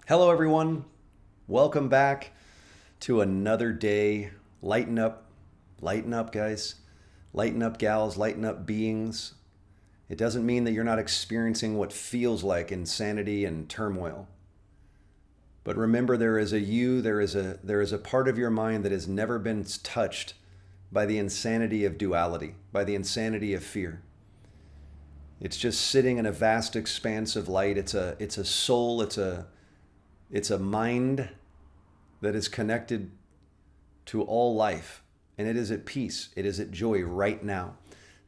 Hello, everyone. Welcome back to another day. Lighten up, guys. Lighten up, gals. Lighten up, beings. It doesn't mean that you're not experiencing what feels like insanity and turmoil. But remember, there is a you, there is a part of your mind that has never been touched by the insanity of duality, by the insanity of fear. It's just sitting in a vast expanse of light. It's a soul, it's a mind that is connected to all life, and it is at peace. It is at joy right now.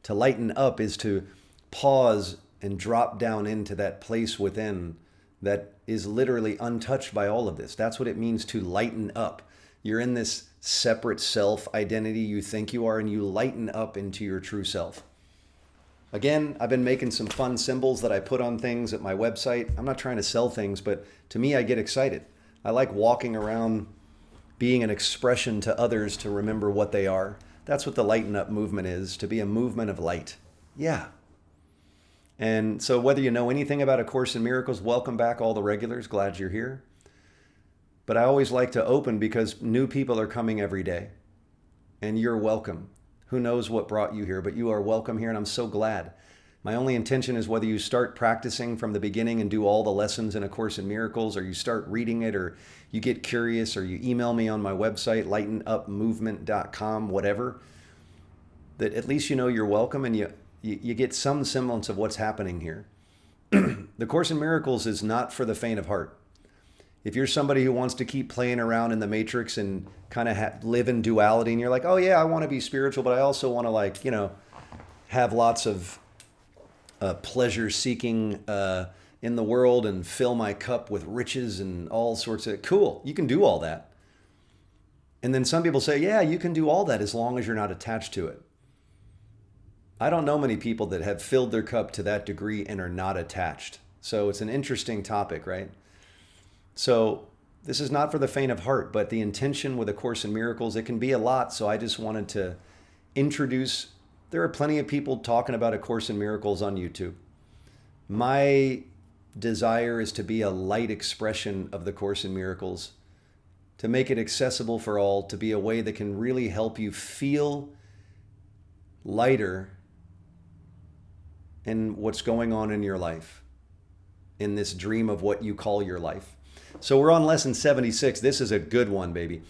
To lighten up is to pause and drop down into that place within that is literally untouched by all of this. That's what it means to lighten up. You're in this separate self identity you think you are, and you lighten up into your true self. Again, I've been making some fun symbols that I put on things at my website. I'm not trying to sell things, but to me, I get excited. I like walking around being an expression to others to remember what they are. That's what the Lighten Up movement is, to be a movement of light. Yeah. And so whether you know anything about A Course in Miracles, welcome back all the regulars. Glad you're here. But I always like to open because new people are coming every day. And you're welcome. Who knows what brought you here, but you are welcome here, and I'm so glad. My only intention is whether you start practicing from the beginning and do all the lessons in A Course in Miracles, or you start reading it, or you get curious, or you email me on my website, lightenupmovement.com, whatever, that at least you know you're welcome and you get some semblance of what's happening here. The Course in Miracles is not for the faint of heart. If you're somebody who wants to keep playing around in the matrix and kind of live in duality, and you're like, oh yeah, I want to be spiritual, but I also want to have lots of pleasure seeking in the world and fill my cup with riches and all sorts of cool. You can do all that. And then some people say, yeah, you can do all that as long as you're not attached to it. I don't know many people that have filled their cup to that degree and are not attached. So it's an interesting topic, right? So this is not for the faint of heart, but the intention with A Course in Miracles, it can be a lot. So I just wanted to introduce, there are plenty of people talking about A Course in Miracles on YouTube. My desire is to be a light expression of the Course in Miracles, to make it accessible for all, to be a way that can really help you feel lighter in what's going on in your life, in this dream of what you call your life. So we're on lesson 76. This is a good one, baby.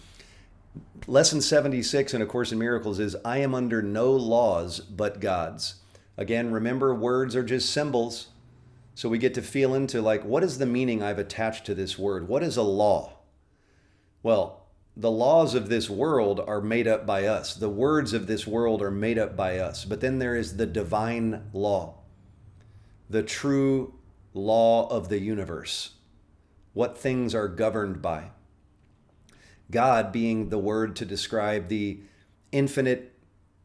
Lesson 76 in A Course in Miracles is, I am under no laws but God's. Again, remember, words are just symbols. So we get to feel into what is the meaning I've attached to this word? What is a law? Well, the laws of this world are made up by us. The words of this world are made up by us. But then there is the divine law, the true law of the universe. What things are governed by. God being the word to describe the infinite,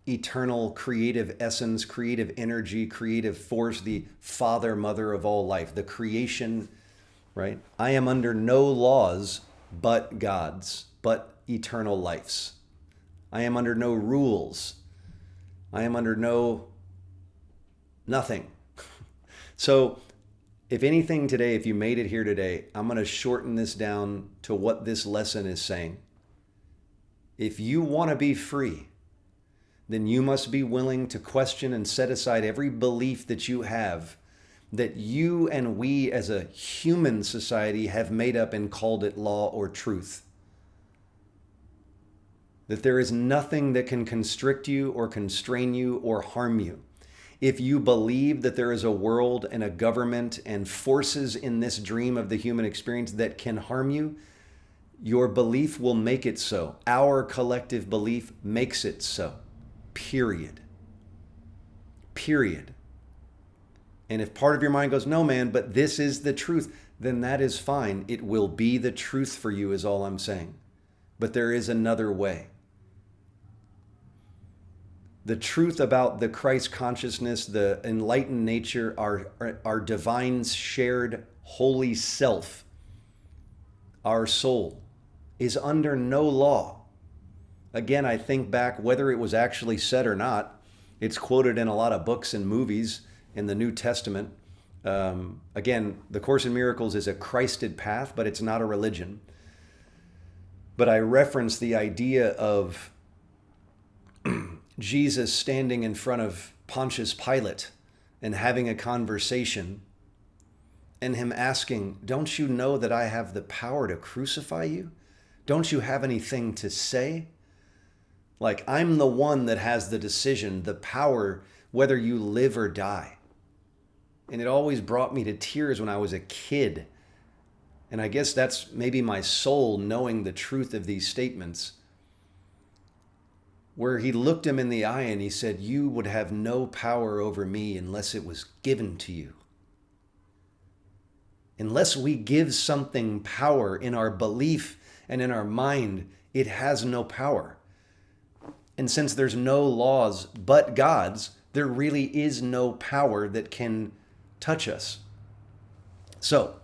eternal, creative essence, creative energy, creative force, the father, mother of all life, the creation, right? I am under no laws but God's, but eternal life's. I am under no rules. I am under nothing. So, if anything today, if you made it here today, I'm going to shorten this down to what this lesson is saying. If you want to be free, then you must be willing to question and set aside every belief that you have, that you and we as a human society have made up and called it law or truth. That there is nothing that can constrict you or constrain you or harm you. If you believe that there is a world and a government and forces in this dream of the human experience that can harm you, your belief will make it so. Our collective belief makes it so. Period. Period. And if part of your mind goes, no, man, but this is the truth, then that is fine. It will be the truth for you is all I'm saying. But there is another way. The truth about the Christ consciousness, the enlightened nature, our divine shared holy self, our soul, is under no law. Again, I think back, whether it was actually said or not, it's quoted in a lot of books and movies in the New Testament. Again, the Course in Miracles is a Christed path, but it's not a religion. But I reference the idea of Jesus standing in front of Pontius Pilate and having a conversation, and him asking, "Don't you know that I have the power to crucify you? Don't you have anything to say? Like, I'm the one that has the decision, the power, whether you live or die." And it always brought me to tears when I was a kid. And I guess that's maybe my soul knowing the truth of these statements, where he looked him in the eye and he said, "You would have no power over me unless it was given to you." Unless we give something power in our belief and in our mind, it has no power. And since there's no laws but God's, there really is no power that can touch us. So,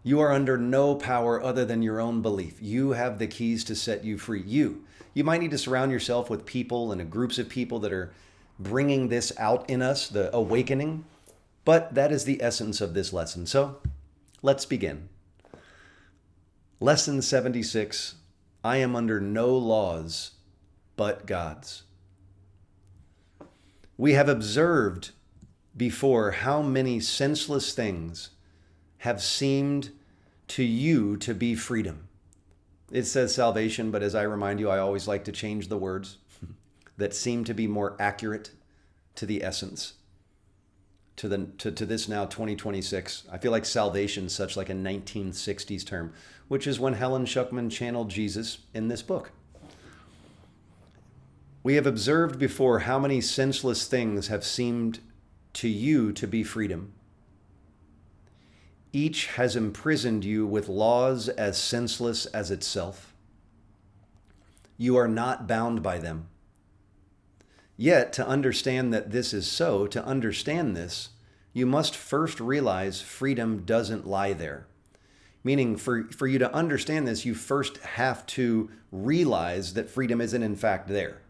you are under no power other than your own belief. You have the keys to set you free. You might need to surround yourself with people and groups of people that are bringing this out in us, the awakening. But that is the essence of this lesson. So let's begin. Lesson 76, I am under no laws but God's. We have observed before how many senseless things have seemed to you to be freedom. It says salvation, but as I remind you, I always like to change the words that seem to be more accurate to the essence, to this now 2026. I feel like salvation is such like a 1960s term, which is when Helen Schuckman channeled Jesus in this book. We have observed before how many senseless things have seemed to you to be freedom. Each has imprisoned you with laws as senseless as itself. You are not bound by them. Yet, to understand that this is so, to understand this, you must first realize freedom doesn't lie there. Meaning, for you to understand this, you first have to realize that freedom isn't in fact there.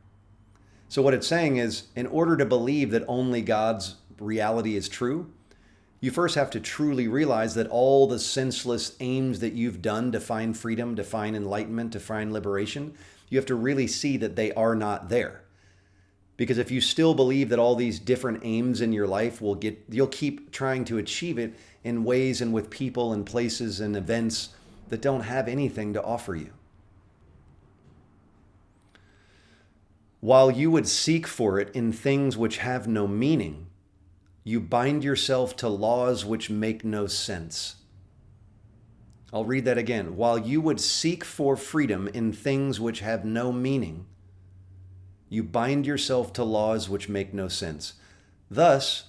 So what it's saying is, in order to believe that only God's reality is true, you first have to truly realize that all the senseless aims that you've done to find freedom, to find enlightenment, to find liberation, you have to really see that they are not there. Because if you still believe that all these different aims in your life you'll keep trying to achieve it in ways and with people and places and events that don't have anything to offer you. While you would seek for it in things which have no meaning, you bind yourself to laws which make no sense. I'll read that again. While you would seek for freedom in things which have no meaning, you bind yourself to laws which make no sense. Thus,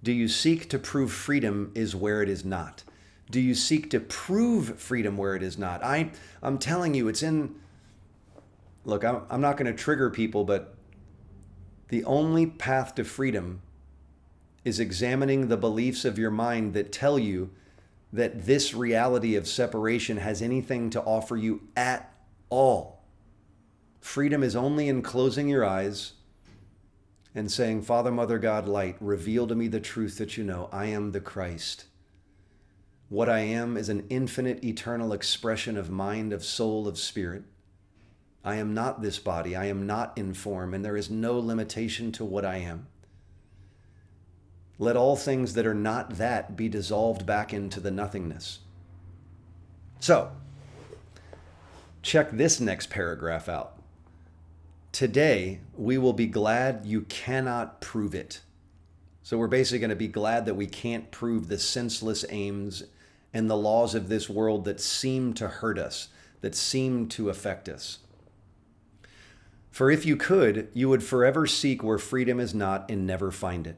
do you seek to prove freedom is where it is not? Do you seek to prove freedom where it is not? I'm telling you, it's in... Look, I'm not going to trigger people, but the only path to freedom is examining the beliefs of your mind that tell you that this reality of separation has anything to offer you at all. Freedom is only in closing your eyes and saying, "Father, Mother, God, Light, reveal to me the truth that you know. I am the Christ. What I am is an infinite, eternal expression of mind, of soul, of spirit. I am not this body. I am not in form, and there is no limitation to what I am. Let all things that are not that be dissolved back into the nothingness." So, check this next paragraph out. Today, we will be glad you cannot prove it. So we're basically going to be glad that we can't prove the senseless aims and the laws of this world that seem to hurt us, that seem to affect us. For if you could, you would forever seek where freedom is not and never find it.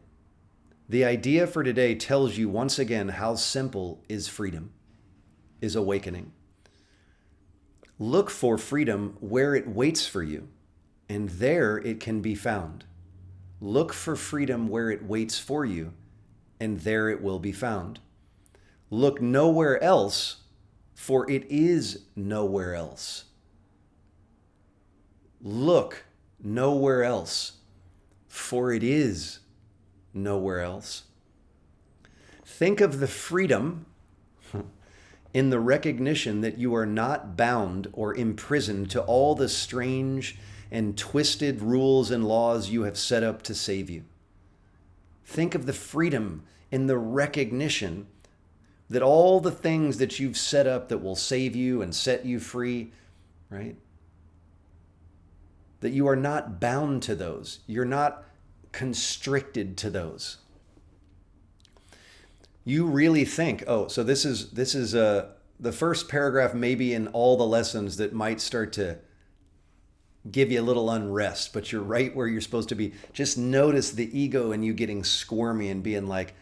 The idea for today tells you once again how simple is freedom, is awakening. Look for freedom where it waits for you, and there it can be found. Look for freedom where it waits for you, and there it will be found. Look nowhere else, for it is nowhere else. Look nowhere else, for it is nowhere else. Think of the freedom in the recognition that you are not bound or imprisoned to all the strange and twisted rules and laws you have set up to save you. Think of the freedom in the recognition that all the things that you've set up that will save you and set you free, right? That you are not bound to those. You're not constricted to those. You really think, so this is the first paragraph maybe in all the lessons that might start to give you a little unrest, but you're right where you're supposed to be. Just notice the ego in you getting squirmy and being like,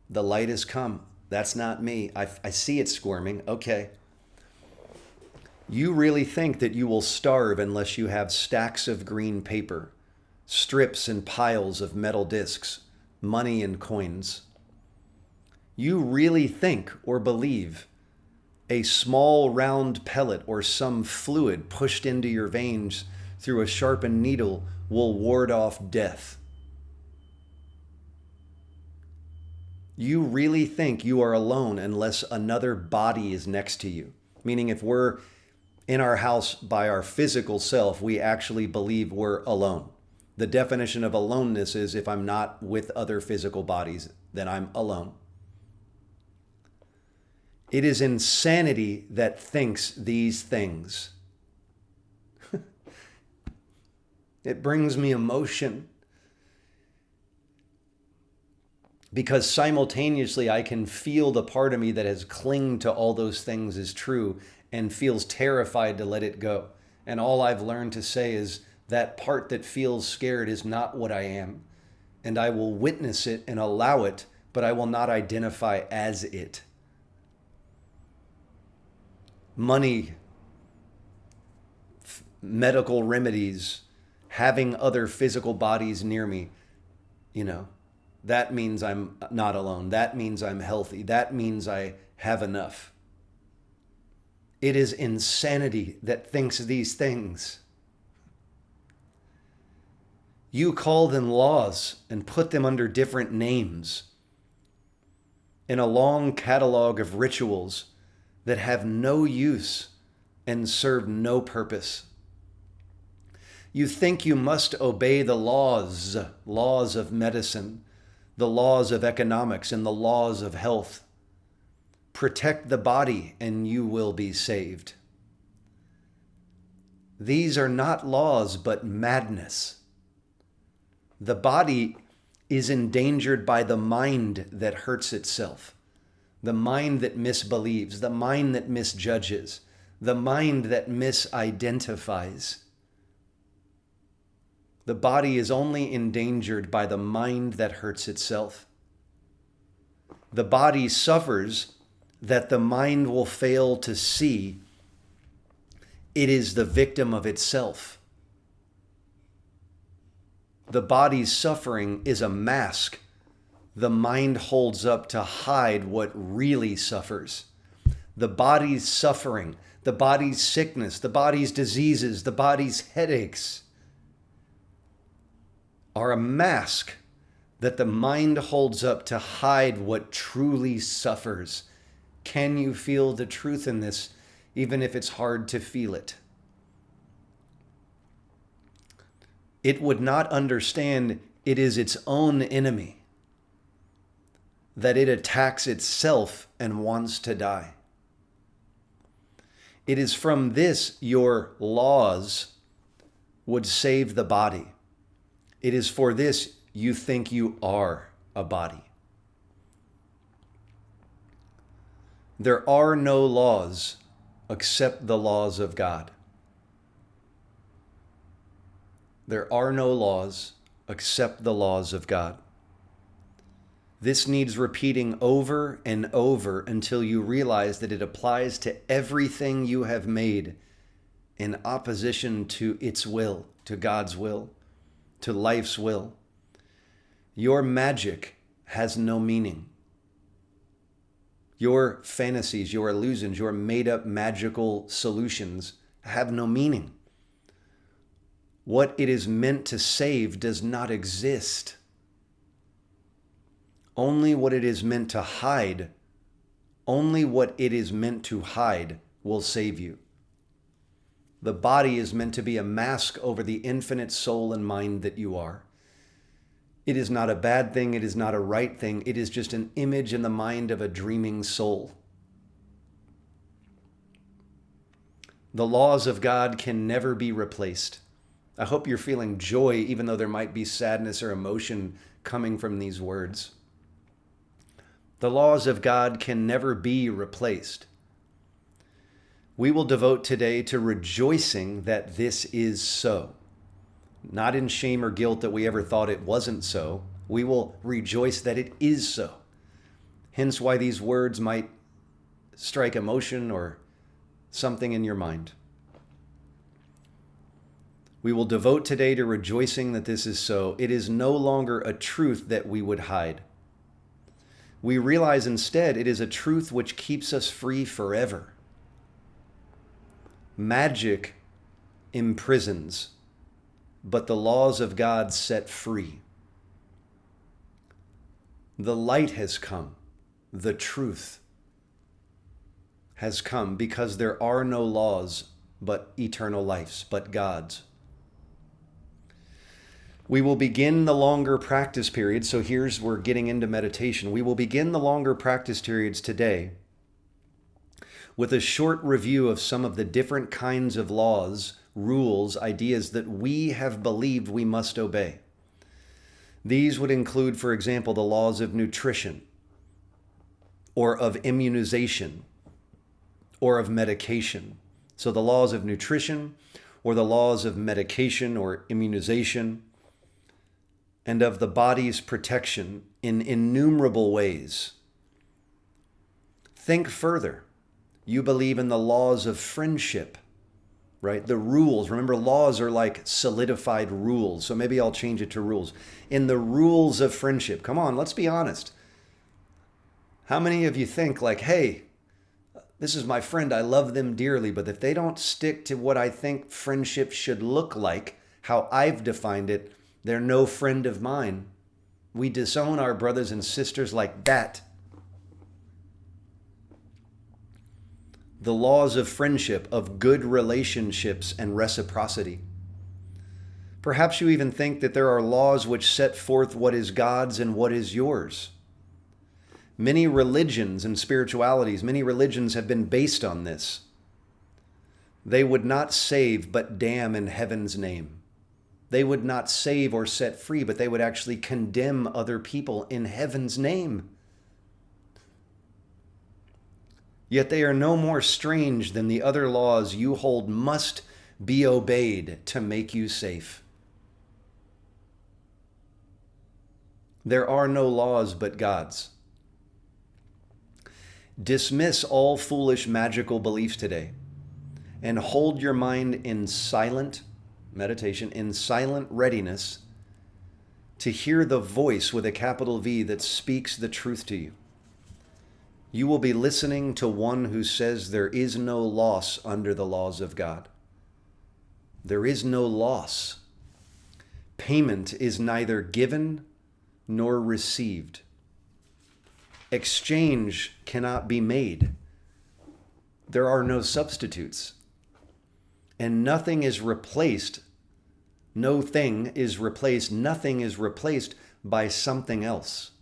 the light has come. That's not me. I see it squirming. Okay. You really think that you will starve unless you have stacks of green paper, strips and piles of metal discs, money and coins. You really think or believe a small round pellet or some fluid pushed into your veins through a sharpened needle will ward off death. You really think you are alone unless another body is next to you. Meaning if we're in our house by our physical self, we actually believe we're alone. The definition of aloneness is if I'm not with other physical bodies, then I'm alone. It is insanity that thinks these things. It brings me emotion because simultaneously I can feel the part of me that has clung to all those things is true and feels terrified to let it go. And all I've learned to say is that part that feels scared is not what I am. And I will witness it and allow it, but I will not identify as it. Money, medical remedies, having other physical bodies near me, that means I'm not alone. That means I'm healthy. That means I have enough. It is insanity that thinks these things. You call them laws and put them under different names in a long catalog of rituals that have no use and serve no purpose. You think you must obey the laws of medicine, the laws of economics, and the laws of health. Protect the body and you will be saved. These are not laws, but madness. The body is endangered by the mind that hurts itself. The mind that misbelieves, the mind that misjudges, the mind that misidentifies. The body is only endangered by the mind that hurts itself. The body suffers that the mind will fail to see it is the victim of itself. The body's suffering is a mask the mind holds up to hide what really suffers. The body's suffering, the body's sickness, the body's diseases, the body's headaches are a mask that the mind holds up to hide what truly suffers. Can you feel the truth in this, even if it's hard to feel it? It would not understand it is its own enemy, that it attacks itself and wants to die. It is from this your laws would save the body. It is for this you think you are a body. There are no laws except the laws of God. There are no laws except the laws of God. This needs repeating over and over until you realize that it applies to everything you have made in opposition to its will, to God's will, to life's will. Your magic has no meaning. Your fantasies, your illusions, your made-up magical solutions have no meaning. What it is meant to save does not exist. Only what it is meant to hide, only what it is meant to hide will save you. The body is meant to be a mask over the infinite soul and mind that you are. It is not a bad thing. It is not a right thing. It is just an image in the mind of a dreaming soul. The laws of God can never be replaced. I hope you're feeling joy, even though there might be sadness or emotion coming from these words. The laws of God can never be replaced. We will devote today to rejoicing that this is so. Not in shame or guilt that we ever thought it wasn't so. We will rejoice that it is so. Hence why these words might strike emotion or something in your mind. We will devote today to rejoicing that this is so. It is no longer a truth that we would hide. We realize instead it is a truth which keeps us free forever. Magic imprisons, but the laws of God set free. The light has come. The truth has come because there are no laws but eternal lives, but God's. We will begin the longer practice periods. So we're getting into meditation. We will begin the longer practice periods today with a short review of some of the different kinds of laws, rules, ideas that we have believed we must obey. These would include, for example, the laws of nutrition, or of immunization, or of medication. So the laws of nutrition, or the laws of medication or immunization, and of the body's protection in innumerable ways. Think further. You believe in the laws of friendship, right? The rules. Remember, laws are like solidified rules. So maybe I'll change it to rules. In the rules of friendship. Come on, let's be honest. How many of you think like, hey, this is my friend, I love them dearly, but if they don't stick to what I think friendship should look like, how I've defined it, they're no friend of mine. We disown our brothers and sisters like that. The laws of friendship, of good relationships and reciprocity. Perhaps you even think that there are laws which set forth what is God's and what is yours. Many religions and spiritualities, many religions have been based on this. They would not save but damn in heaven's name. They would not save or set free, but they would actually condemn other people in heaven's name. Yet they are no more strange than the other laws you hold must be obeyed to make you safe. There are no laws but God's. Dismiss all foolish magical beliefs today and hold your mind in silent meditation, in silent readiness to hear the voice with a capital V that speaks the truth to you. You will be listening to one who says there is no loss under the laws of God. There is no loss. Payment is neither given nor received. Exchange cannot be made. There are no substitutes. And nothing is replaced. No thing is replaced. Nothing is replaced by something else.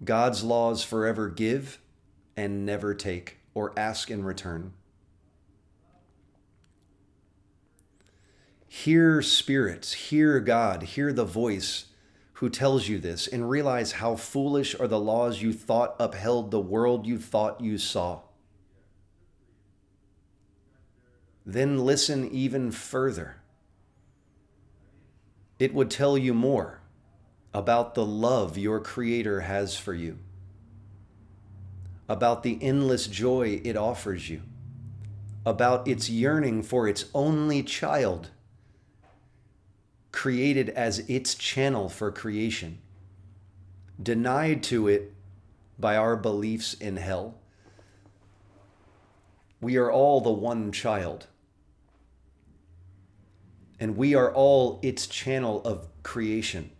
God's laws forever give and never take or ask in return. Hear spirits, hear God, hear the voice who tells you this, and realize how foolish are the laws you thought upheld the world you thought you saw. Then listen even further. It would tell you more about the love your Creator has for you, about the endless joy it offers you, about its yearning for its only child, created as its channel for creation, denied to it by our beliefs in hell. We are all the one child, and we are all its channel of creation.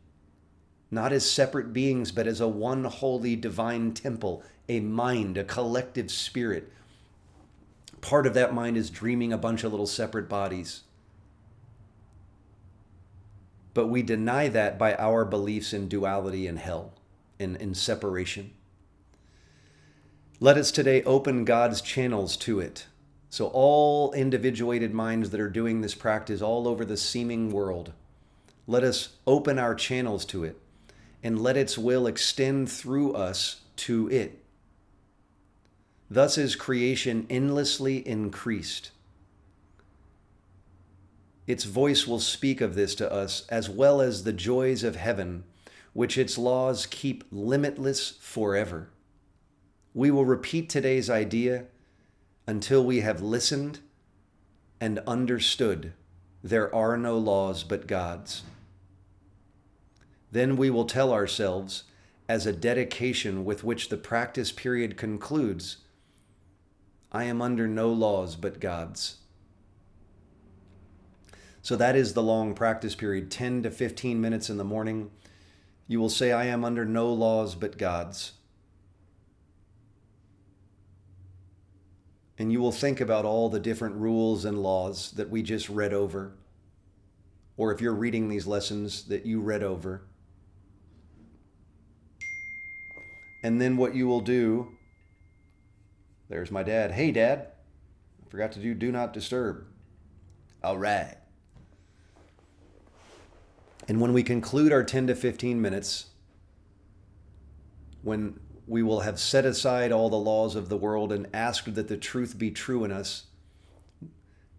not as separate beings, but as a one holy divine temple, a mind, a collective spirit. Part of that mind is dreaming a bunch of little separate bodies. But we deny that by our beliefs in duality and hell, in separation. Let us today open God's channels to it. So all individuated minds that are doing this practice all over the seeming world, let us open our channels to it and let its will extend through us to it. Thus is creation endlessly increased. Its voice will speak of this to us, as well as the joys of heaven, which its laws keep limitless forever. We will repeat today's idea until we have listened and understood there are no laws but God's. Then we will tell ourselves, as a dedication with which the practice period concludes, I am under no laws but God's. So that is the long practice period, 10 to 15 minutes in the morning. You will say, I am under no laws but God's. And you will think about all the different rules and laws that we just read over. Or if you're reading these lessons that you read over. And then what you will do, there's my dad. Hey, Dad, I forgot to do not disturb. All right. And when we conclude our 10 to 15 minutes, when we will have set aside all the laws of the world and asked that the truth be true in us,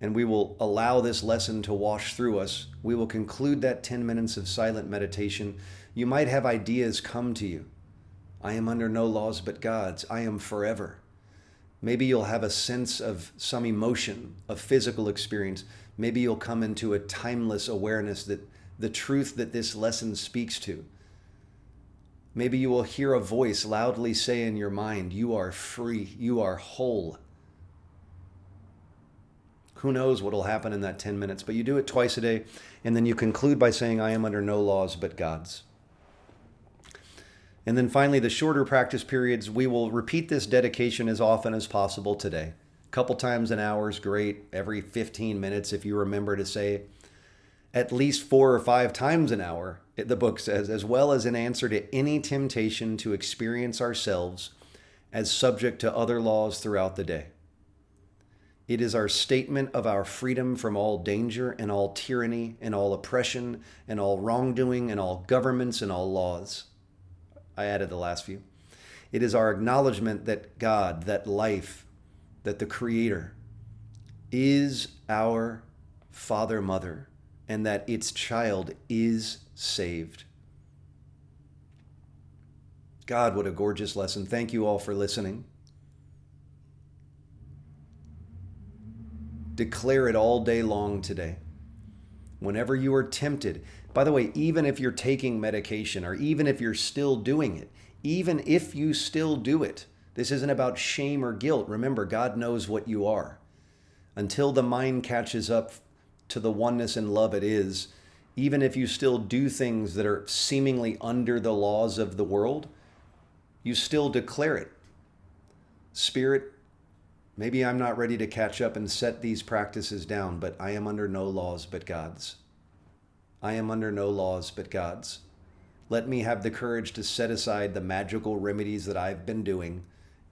and we will allow this lesson to wash through us, we will conclude that 10 minutes of silent meditation. You might have ideas come to you. I am under no laws but God's. I am forever. Maybe you'll have a sense of some emotion, of physical experience. Maybe you'll come into a timeless awareness that the truth that this lesson speaks to. Maybe you will hear a voice loudly say in your mind, you are free, you are whole. Who knows what will happen in that 10 minutes, but you do it twice a day, and then you conclude by saying, I am under no laws but God's. And then finally, the shorter practice periods, we will repeat this dedication as often as possible today. A couple times an hour is great. Every 15 minutes, if you remember to say at least 4 or 5 times an hour, the book says, as well as an answer to any temptation to experience ourselves as subject to other laws throughout the day. It is our statement of our freedom from all danger and all tyranny and all oppression and all wrongdoing and all governments and all laws. I added the last few. It is our acknowledgement that God, that life, that the Creator is our Father, Mother, and that its child is saved. God, what a gorgeous lesson. Thank you all for listening. Declare it all day long today. Whenever you are tempted, by the way, even if you're taking medication or even if you're still doing it, even if you still do it, this isn't about shame or guilt. Remember, God knows what you are. Until the mind catches up to the oneness and love it is, even if you still do things that are seemingly under the laws of the world, you still declare it. Spirit, maybe I'm not ready to catch up and set these practices down, but I am under no laws but God's. I am under no laws but God's. Let me have the courage to set aside the magical remedies that I've been doing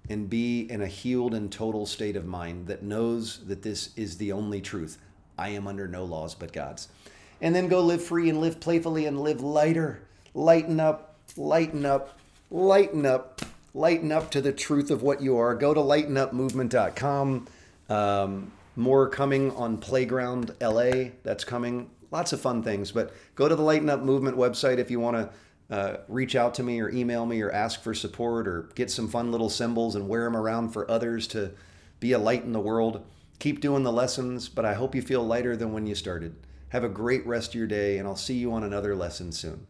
and be in a healed and total state of mind that knows that this is the only truth. I am under no laws but God's. And then go live free and live playfully and live lighter. Lighten up, lighten up, lighten up, lighten up to the truth of what you are. Go to lightenupmovement.com. More coming on Playground LA. That's coming. Lots of fun things. But go to the Lighten Up Movement website if you want to reach out to me or email me or ask for support or get some fun little symbols and wear them around for others to be a light in the world. Keep doing the lessons, but I hope you feel lighter than when you started. Have a great rest of your day, and I'll see you on another lesson soon.